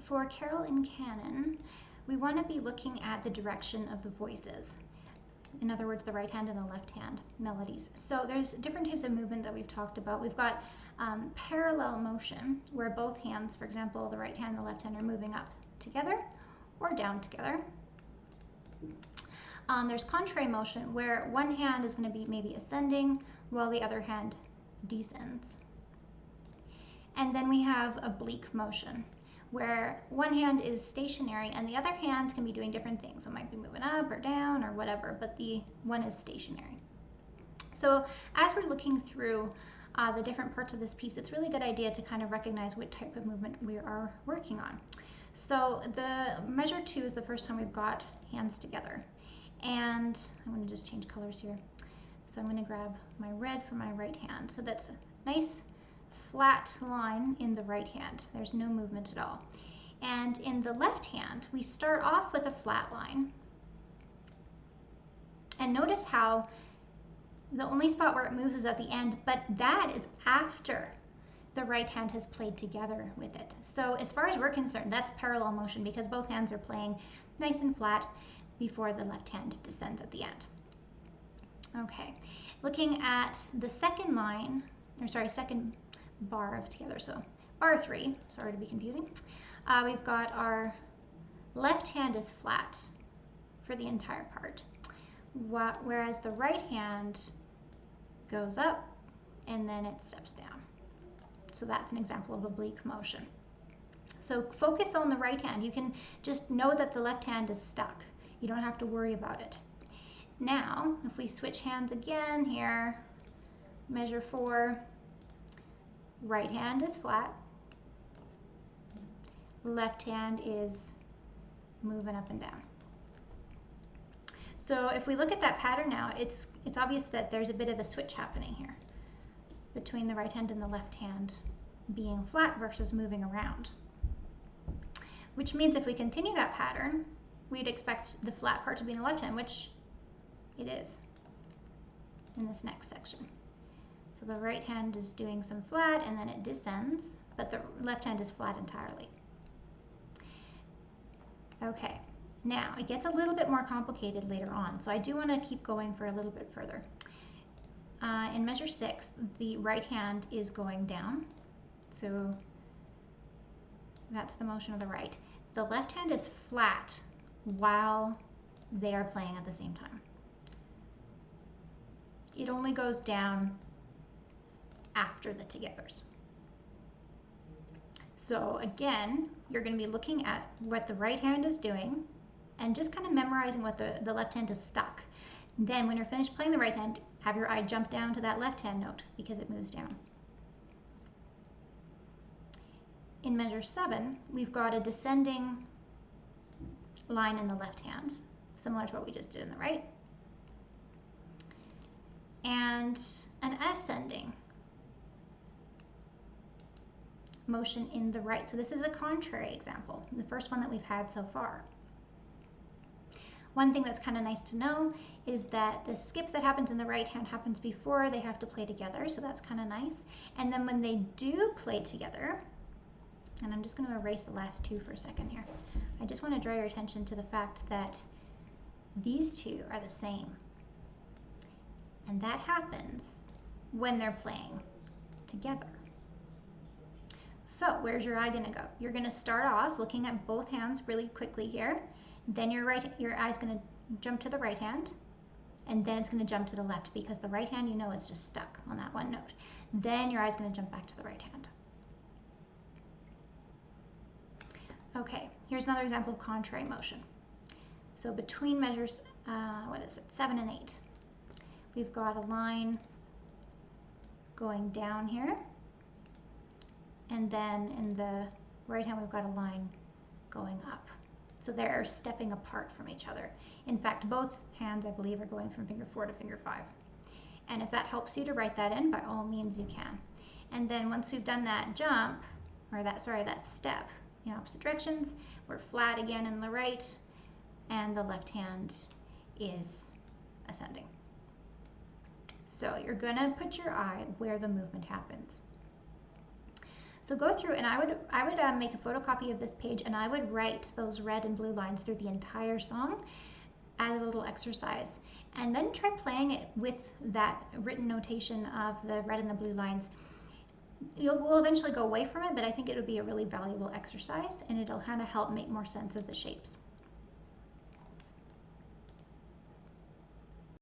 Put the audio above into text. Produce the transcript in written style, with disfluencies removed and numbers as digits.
for Carol in Canon, we want to be looking at the direction of the voices. In other words, the right hand and the left hand melodies. So there's different types of movement that we've talked about. We've got parallel motion, where both hands, for example, the right hand and the left hand, are moving up together or down together. There's contrary motion, where one hand is going to be maybe ascending while the other hand descends. And then we have oblique motion, where one hand is stationary and the other hand can be doing different things. It might be moving up or down or whatever, but the one is stationary. So as we're looking through the different parts of this piece, it's really a good idea to kind of recognize what type of movement we are working on. So the measure 2 is the first time we've got hands together. And I'm going to just change colors here. So I'm going to grab my red for my right hand. So that's a nice flat line in the right hand. There's no movement at all. And in the left hand, we start off with a flat line. And notice how the only spot where it moves is at the end, but that is after the right hand has played together with it. So as far as we're concerned, that's parallel motion because both hands are playing nice and flat before the left hand descends at the end. Okay, looking at the second line, or sorry, second bar of together, so bar 3, sorry to be confusing. We've got our left hand is flat for the entire part, whereas the right hand goes up and then it steps down. So that's an example of oblique motion. So focus on the right hand. You can just know that the left hand is stuck. You don't have to worry about it. Now, if we switch hands again here, measure 4, right hand is flat, left hand is moving up and down. So if we look at that pattern now, it's obvious that there's a bit of a switch happening here between the right hand and the left hand being flat versus moving around. Which means if we continue that pattern, we'd expect the flat part to be in the left hand, which it is in this next section. So the right hand is doing some flat and then it descends, but the left hand is flat entirely. Okay, now it gets a little bit more complicated later on, so I do want to keep going for a little bit further. In measure 6, the right hand is going down, so that's the motion of the right. The left hand is flat while they are playing at the same time. It only goes down after the togethers. So again, you're going to be looking at what the right hand is doing and just kind of memorizing what the left hand is stuck. Then when you're finished playing the right hand, have your eye jump down to that left hand note because it moves down. In measure 7, we've got a descending line in the left hand, similar to what we just did in the right, and an ascending motion in the right. So this is a contrary example, the first one that we've had so far. One thing that's kind of nice to know is that the skip that happens in the right hand happens before they have to play together, so that's kind of nice. And then when they do play together, and I'm just going to erase the last 2 for a second here, I just want to draw your attention to the fact that these 2 are the same. And that happens when they're playing together. So where's your eye going to go? You're going to start off looking at both hands really quickly here. Then your eye's going to jump to the right hand, and then it's going to jump to the left because the right hand, you know, is just stuck on that one note. Then your eye's going to jump back to the right hand. Okay, here's another example of contrary motion. So between measures, 7 and 8, we've got a line going down here, and then in the right hand we've got a line going up. So they're stepping apart from each other. In fact, both hands, I believe, are going from finger 4 to finger 5. And if that helps you to write that in, by all means you can. And then once we've done that jump, or that step in opposite directions, we're flat again in the right, and the left hand is ascending. So you're gonna put your eye where the movement happens. So go through, and I would make a photocopy of this page, and I would write those red and blue lines through the entire song as a little exercise, and then try playing it with that written notation of the red and the blue lines. We'll eventually go away from it, but I think it would be a really valuable exercise, and it'll kind of help make more sense of the shapes.